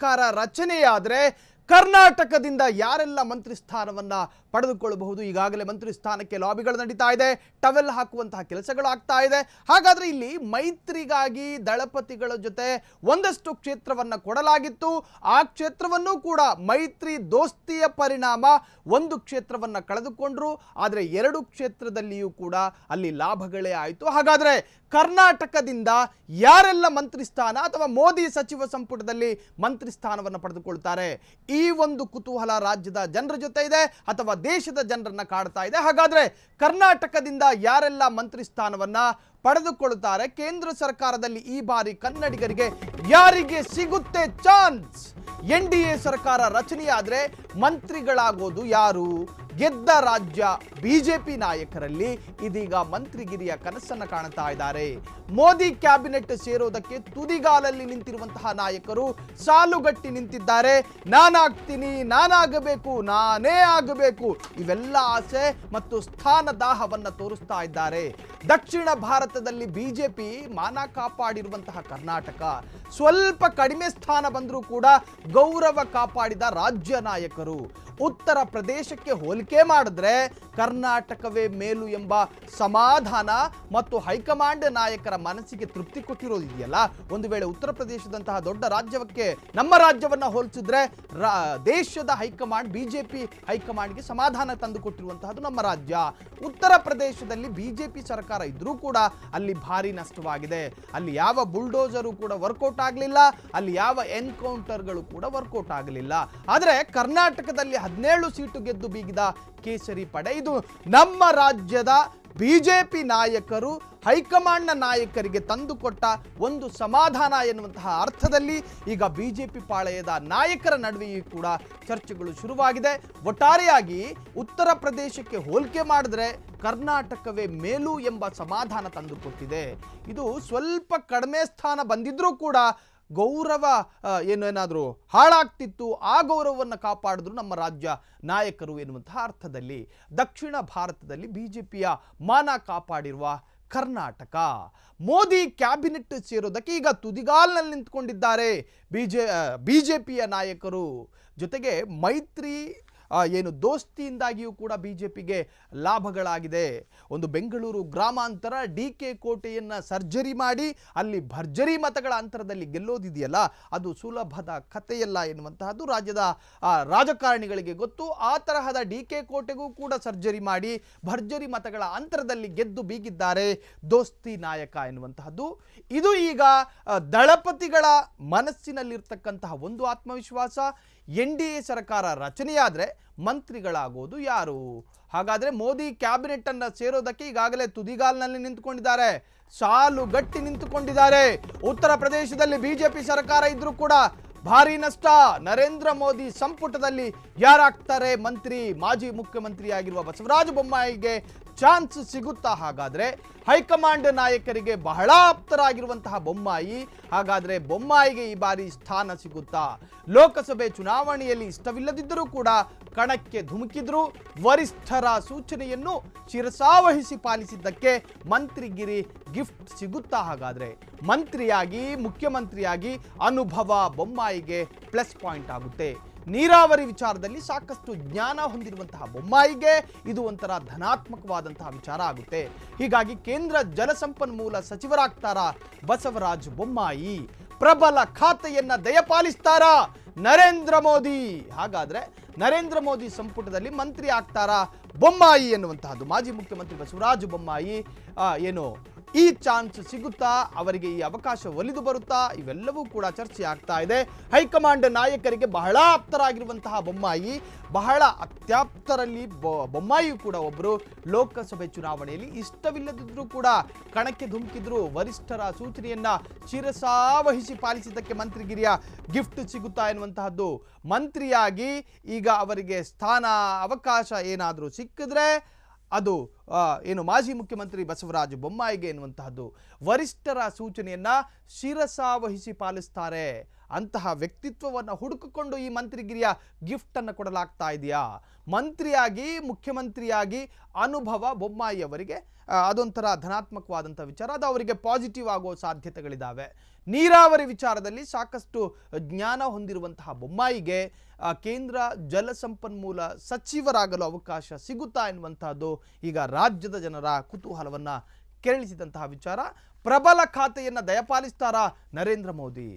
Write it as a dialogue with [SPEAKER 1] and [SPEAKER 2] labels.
[SPEAKER 1] ಸರ್ಕಾರ ರಚನೆಯಾದರೆ ಕರ್ನಾಟಕದಿಂದ ಯಾರೆಲ್ಲ ಮಂತ್ರಿ ಸ್ಥಾನವನ್ನ ಪಡೆದುಕೊಳ್ಳಬಹುದು? ಈಗಾಗಲೇ ಮಂತ್ರಿ ಸ್ಥಾನಕ್ಕೆ ಲಾಬಿಗಳು ನಡೀತಾ ಇದೆ, ಟವೆಲ್ ಹಾಕುವಂತಹ ಕೆಲಸಗಳು ಆಗ್ತಾ ಇದೆ. ಹಾಗಾದ್ರೆ ಇಲ್ಲಿ ಮೈತ್ರಿಗಾಗಿ ದಳಪತಿಗಳ ಜೊತೆ ಒಂದಷ್ಟು ಕ್ಷೇತ್ರವನ್ನ ಕೊಡಲಾಗಿತ್ತು. ಆ ಕ್ಷೇತ್ರವನ್ನು ಕೂಡ ಮೈತ್ರಿ ದೋಸ್ತಿಯ ಪರಿಣಾಮ ಒಂದು ಕ್ಷೇತ್ರವನ್ನ ಕಳೆದುಕೊಂಡ್ರು. ಆದರೆ ಎರಡು ಕ್ಷೇತ್ರದಲ್ಲಿಯೂ ಕೂಡ ಅಲ್ಲಿ ಲಾಭಗಳೇ ಆಯಿತು. ಹಾಗಾದ್ರೆ ಕರ್ನಾಟಕದಿಂದ ಯಾರೆಲ್ಲ ಮಂತ್ರಿ ಸ್ಥಾನ ಅಥವಾ ಮೋದಿ ಸಚಿವ ಸಂಪುಟದಲ್ಲಿ ಮಂತ್ರಿ ಸ್ಥಾನವನ್ನು ಪಡೆದುಕೊಳ್ತಾರೆ? ಈ ಒಂದು ಕುತೂಹಲ ರಾಜ್ಯದ ಜನರ ಜೊತೆ ಇದೆ ಅಥವಾ ದೇಶದ ಜನರನ್ನ ಕಾಡ್ತಾ ಇದೆ. ಹಾಗಾದ್ರೆ ಕರ್ನಾಟಕದಿಂದ ಯಾರೆಲ್ಲ ಮಂತ್ರಿ ಸ್ಥಾನವನ್ನ ಪಡೆದುಕೊಳ್ಳುತ್ತಾರೆ? ಕೇಂದ್ರ ಸರ್ಕಾರದಲ್ಲಿ ಈ ಬಾರಿ ಕನ್ನಡಿಗರಿಗೆ ಯಾರಿಗೆ ಸಿಗುತ್ತೆ ಚಾನ್ಸ್? NDA ಸರ್ಕಾರ ರಚನೆಯಾದ್ರೆ ಮಂತ್ರಿಗಳಾಗೋದು ಯಾರು? ಗೆದ್ದ ರಾಜ್ಯ ಬಿಜೆಪಿ ನಾಯಕರಲ್ಲಿ ಇದೀಗ ಮಂತ್ರಿಗಿರಿಯ ಕನಸನ್ನು ಕಾಣುತ್ತಾ ಇದ್ದಾರೆ. ಮೋದಿ ಕ್ಯಾಬಿನೆಟ್ ಸೇರೋದಕ್ಕೆ ತುದಿಗಾಲಲ್ಲಿ ನಿಂತಿರುವಂತಹ ನಾಯಕರು ಸಾಲುಗಟ್ಟಿ ನಿಂತಿದ್ದಾರೆ. ನಾನಾಗ್ತೀನಿ, ನಾನಾಗಬೇಕು, ನಾನೇ ಆಗಬೇಕು, ಇವೆಲ್ಲ ಆಸೆ ಮತ್ತು ಸ್ಥಾನ ದಾಹವನ್ನ ತೋರಿಸ್ತಾ ಇದ್ದಾರೆ. ದಕ್ಷಿಣ ಭಾರತದಲ್ಲಿ ಬಿಜೆಪಿ ಮಾನ ಕಾಪಾಡಿರುವಂತಹ ಕರ್ನಾಟಕ ಸ್ವಲ್ಪ ಕಡಿಮೆ ಸ್ಥಾನ ಬಂದರೂ ಕೂಡ ಗೌರವ ಕಾಪಾಡಿದ ರಾಜ್ಯ ನಾಯಕರು. ಉತ್ತರ ಪ್ರದೇಶಕ್ಕೆ ಹೋಲಿಕೆ ಮಾಡಿದ್ರೆ ಕರ್ನಾಟಕವೇ ಮೇಲು ಎಂಬ ಸಮಾಧಾನ ಮತ್ತು ಹೈಕಮಾಂಡ್ ನಾಯಕರ ಮನಸ್ಸಿಗೆ ತೃಪ್ತಿ ಕೊಟ್ಟಿರೋದಿದೆಯಲ್ಲ. ಒಂದು ವೇಳೆ ಉತ್ತರ ಪ್ರದೇಶದಂತಹ ದೊಡ್ಡ ರಾಜ್ಯಕ್ಕೆ ನಮ್ಮ ರಾಜ್ಯವನ್ನ ಹೋಲಿಸಿದ್ರೆ ದೇಶದ ಹೈಕಮಾಂಡ್ ಬಿಜೆಪಿ ಹೈಕಮಾಂಡ್ಗೆ ಸಮಾಧಾನ ತಂದು ಕೊಟ್ಟಿರುವಂತಹದ್ದು ನಮ್ಮ ರಾಜ್ಯ. ಉತ್ತರ ಪ್ರದೇಶದಲ್ಲಿ ಬಿಜೆಪಿ ಸರ್ಕಾರ ಇದ್ರೂ ಕೂಡ ಅಲ್ಲಿ ಭಾರಿ ನಷ್ಟವಾಗಿದೆ. ಅಲ್ಲಿ ಯಾವ ಬುಲ್ಡೋಸರು ಕೂಡ ವರ್ಕೌಟ್ ಆಗಲಿಲ್ಲ, ಅಲ್ಲಿ ಯಾವ ಎನ್ಕೌಂಟರ್ಗಳು ಕೂಡ ವರ್ಕೌಟ್ ಆಗಲಿಲ್ಲ. ಆದರೆ ಕರ್ನಾಟಕದಲ್ಲಿ 17 ಸೀಟು ಗೆದ್ದು ಬೀಗಿದ ಕೇಸರಿ ಪಡೆ. ಇದು ನಮ್ಮ ರಾಜ್ಯದ ಬಿಜೆಪಿ ನಾಯಕರು ಹೈಕಮಾಂಡ್ನ ನಾಯಕರಿಗೆ ತಂದುಕೊಟ್ಟ ಒಂದು ಸಮಾಧಾನ ಎನ್ನುವಂತಹ ಅರ್ಥದಲ್ಲಿ ಈಗ ಬಿಜೆಪಿ ಪಾಳೆಯದ ನಾಯಕರ ನಡುವೆಯೂ ಕೂಡ ಚರ್ಚೆಗಳು ಶುರುವಾಗಿದೆ. ಒಟ್ಟಾರೆಯಾಗಿ ಉತ್ತರ ಪ್ರದೇಶಕ್ಕೆ ಹೋಲಿಕೆ ಮಾಡಿದ್ರೆ ಕರ್ನಾಟಕವೇ ಮೇಲು ಎಂಬ ಸಮಾಧಾನ ತಂದುಕೊಟ್ಟಿದೆ. ಇದು ಸ್ವಲ್ಪ ಕಡಿಮೆ ಸ್ಥಾನ ಬಂದಿದ್ರೂ ಕೂಡ ಗೌರವ ಏನಾದರೂ ಹಾಳಾಗ್ತಿತ್ತು, ಆ ಗೌರವವನ್ನು ಕಾಪಾಡಿದ್ರು ನಮ್ಮ ರಾಜ್ಯ ನಾಯಕರು ಎನ್ನುವಂತಹ ಅರ್ಥದಲ್ಲಿ. ದಕ್ಷಿಣ ಭಾರತದಲ್ಲಿ ಬಿಜೆಪಿಯ ಮಾನ ಕಾಪಾಡಿರುವ ಕರ್ನಾಟಕ ಮೋದಿ ಕ್ಯಾಬಿನೆಟ್ ಸೇರೋದಕ್ಕೆ ಈಗ ತುದಿಗಾಲ್ನಲ್ಲಿ ನಿಂತ್ಕೊಂಡಿದ್ದಾರೆ ಬಿಜೆಪಿಯ ನಾಯಕರು. ಜೊತೆಗೆ ಮೈತ್ರಿ ಏನು ದೋಸ್ತಿಯಿಂದಾಗಿಯೂ ಕೂಡ ಬಿಜೆಪಿಗೆ ಲಾಭಗಳಾಗಿದೆ. ಒಂದು ಬೆಂಗಳೂರು ಗ್ರಾಮಾಂತರ DK ಕೋಟೆಯನ್ನು ಸರ್ಜರಿ ಮಾಡಿ ಅಲ್ಲಿ ಭರ್ಜರಿ ಮತಗಳ ಅಂತರದಲ್ಲಿ ಗೆಲ್ಲೋದಿದೆಯಲ್ಲ, ಅದು ಸುಲಭದ ಕಥೆಯಲ್ಲ ಎನ್ನುವಂತಹದ್ದು ರಾಜ್ಯದ ರಾಜಕಾರಣಿಗಳಿಗೆ ಗೊತ್ತು. ಆ ತರಹದ DK ಕೋಟೆಗೂ ಕೂಡ ಸರ್ಜರಿ ಮಾಡಿ ಭರ್ಜರಿ ಮತಗಳ ಅಂತರದಲ್ಲಿ ಗೆದ್ದು ಬೀಗಿದ್ದಾರೆ ದೋಸ್ತಿ ನಾಯಕ ಎನ್ನುವಂತಹದ್ದು. ಇದು ಈಗ ದಳಪತಿಗಳ ಮನಸ್ಸಿನಲ್ಲಿರ್ತಕ್ಕಂತಹ ಒಂದು ಆತ್ಮವಿಶ್ವಾಸ. NDA ಸರ್ಕಾರ ರಚನೆಯಾದರೆ ಮಂತ್ರಿಗಳಾಗೋದು ಯಾರು? ಹಾಗಾದರೆ ಮೋದಿ ಕ್ಯಾಬಿನೆಟ್ ಅನ್ನು ಸೇರೋದಕ್ಕೆ ಈಗಾಗಲೇ ತುದಿಗಾಲ್ನಲ್ಲಿ ನಿಂತುಕೊಂಡಿದ್ದಾರೆ, ಸಾಲುಗಟ್ಟಿ ನಿಂತುಕೊಂಡಿದ್ದಾರೆ. ಉತ್ತರ ಪ್ರದೇಶದಲ್ಲಿ ಬಿಜೆಪಿ ಸರ್ಕಾರ ಇದ್ರೂ ಕೂಡ ಭಾರಿ ನಷ್ಟ. ನರೇಂದ್ರ ಮೋದಿ ಸಂಪುಟದಲ್ಲಿ ಯಾರಾಗ್ತಾರೆ ಮಂತ್ರಿ? ಮಾಜಿ ಮುಖ್ಯಮಂತ್ರಿಯಾಗಿರುವ ಬಸವರಾಜ ಬೊಮ್ಮಾಯಿಗೆ ಚಾನ್ಸ್ ಸಿಗುತ್ತಾ? ಹಾಗಾದ್ರೆ ಹೈಕಮಾಂಡ್ ನಾಯಕರಿಗೆ ಬಹಳ ಆಪ್ತರಾಗಿರುವಂತಹ ಬೊಮ್ಮಾಯಿ, ಹಾಗಾದ್ರೆ ಬೊಮ್ಮಾಯಿಗೆ ಈ ಬಾರಿ ಸ್ಥಾನ ಸಿಗುತ್ತಾ? ಲೋಕಸಭೆ ಚುನಾವಣೆಯಲ್ಲಿ ಇಷ್ಟವಿಲ್ಲದಿದ್ದರೂ ಕೂಡ ಕಣಕ್ಕೆ ಧುಮುಕಿದ್ರು. ವರಿಷ್ಠರ ಸೂಚನೆಯನ್ನು ಶಿರಸಾವಹಿಸಿ ಪಾಲಿಸಿದ್ದಕ್ಕೆ ಮಂತ್ರಿಗಿರಿ ಗಿಫ್ಟ್ ಸಿಗುತ್ತಾ? ಹಾಗಾದ್ರೆ ಮಂತ್ರಿಯಾಗಿ ಮುಖ್ಯಮಂತ್ರಿಯಾಗಿ ಅನುಭವ ಬೊಮ್ಮಾಯಿಗೆ ಪ್ಲಸ್ ಪಾಯಿಂಟ್ ಆಗುತ್ತೆ. ನೀರಾವರಿ ವಿಚಾರದಲ್ಲಿ ಸಾಕಷ್ಟು ಜ್ಞಾನ ಹೊಂದಿರುವಂತಹ ಬೊಮ್ಮಾಯಿಗೆ ಇದು ಒಂಥರ ಧನಾತ್ಮಕವಾದಂತಹ ವಿಚಾರ ಆಗುತ್ತೆ. ಹೀಗಾಗಿ ಕೇಂದ್ರ ಜಲಸಂಪನ್ಮೂಲ ಸಚಿವರಾಗ್ತಾರಾ ಬಸವರಾಜ ಬೊಮ್ಮಾಯಿ? ಪ್ರಬಲ ಖಾತೆಯನ್ನ ದಯಪಾಲಿಸ್ತಾರಾ ನರೇಂದ್ರ ಮೋದಿ? ಹಾಗಾದ್ರೆ ನರೇಂದ್ರ ಮೋದಿ ಸಂಪುಟದಲ್ಲಿ ಮಂತ್ರಿ ಆಗ್ತಾರಾ ಬೊಮ್ಮಾಯಿ ಎನ್ನುವಂತಹದ್ದು? ಮಾಜಿ ಮುಖ್ಯಮಂತ್ರಿ ಬಸವರಾಜ ಬೊಮ್ಮಾಯಿ ಏನು ಈ ಚಾನ್ಸ್ ಸಿಗುತ್ತಾ? ಅವರಿಗೆ ಈ ಅವಕಾಶ ಒಲಿದು ಬರುತ್ತಾ? ಇವೆಲ್ಲವೂ ಕೂಡ ಚರ್ಚೆ ಆಗ್ತಾ ಇದೆ. ಹೈಕಮಾಂಡ್ ನಾಯಕರಿಗೆ ಬಹಳ ಆಪ್ತರಾಗಿರುವಂತಹ ಬೊಮ್ಮಾಯಿ, ಬಹಳ ಅತ್ಯಾಪ್ತರಲ್ಲಿ ಬೊಮ್ಮಾಯಿಯೂ ಕೂಡ ಒಬ್ಬರು. ಲೋಕಸಭೆ ಚುನಾವಣೆಯಲ್ಲಿ ಇಷ್ಟವಿಲ್ಲದಿದ್ರೂ ಕೂಡ ಕಣಕ್ಕೆ ಧುಮುಕಿದ್ರು. ವರಿಷ್ಠರ ಸೂಚನೆಯನ್ನ ಶಿರಸಾವಹಿಸಿ ಪಾಲಿಸಿದ್ದಕ್ಕೆ ಮಂತ್ರಿಗಿರಿಯ ಗಿಫ್ಟ್ ಸಿಗುತ್ತಾ ಎನ್ನುವಂತಹದ್ದು. ಮಂತ್ರಿಯಾಗಿ ಈಗ ಅವರಿಗೆ ಸ್ಥಾನ ಅವಕಾಶ ಏನಾದರೂ ಸಿಕ್ಕಿದ್ರೆ ಅದು ಏನು ಮಾಜಿ ಮುಖ್ಯಮಂತ್ರಿ ಬಸವರಾಜ ಬೊಮ್ಮಾಯಿಗೆ ಎನ್ನುವಂತಹದ್ದು. ವರಿಷ್ಠರ ಸೂಚನೆಯನ್ನ ಶಿರಸಾವಹಿಸಿ ಪಾಲಿಸ್ತಾರೆ. ಅಂತಹ ವ್ಯಕ್ತಿತ್ವವನ್ನು ಹುಡುಕಿಕೊಂಡು ಈ ಮಂತ್ರಿಗಿರಿಯ ಗಿಫ್ಟನ್ನು ಕೊಡಲಾಗ್ತಾ ಇದೆಯಾ? ಮಂತ್ರಿಯಾಗಿ ಮುಖ್ಯಮಂತ್ರಿಯಾಗಿ ಅನುಭವ ಬೊಮ್ಮಾಯಿ ಅವರಿಗೆ ಅದೊಂಥರ ಧನಾತ್ಮಕವಾದಂಥ ವಿಚಾರ, ಅದು ಅವರಿಗೆ ಪಾಸಿಟಿವ್ ಆಗೋ ಸಾಧ್ಯತೆಗಳಿದ್ದಾವೆ. ನೀರಾವರಿ ವಿಚಾರದಲ್ಲಿ ಸಾಕಷ್ಟು ಜ್ಞಾನ ಹೊಂದಿರುವಂತಹ ಬೊಮ್ಮಾಯಿಗೆ ಕೇಂದ್ರ ಜಲಸಂಪನ್ಮೂಲ ಸಚಿವರಾಗಲು ಅವಕಾಶ ಸಿಗುತ್ತಾ ಎನ್ನುವಂತಹದ್ದು ಈಗ ರಾಜ್ಯದ ಜನರ ಕುತೂಹಲವನ್ನು ಕೆರಳಿಸಿದಂತಹ ವಿಚಾರ. ಪ್ರಬಲ ಖಾತೆಯನ್ನು ದಯಪಾಲಿಸ್ತಾರಾ ನರೇಂದ್ರ ಮೋದಿ?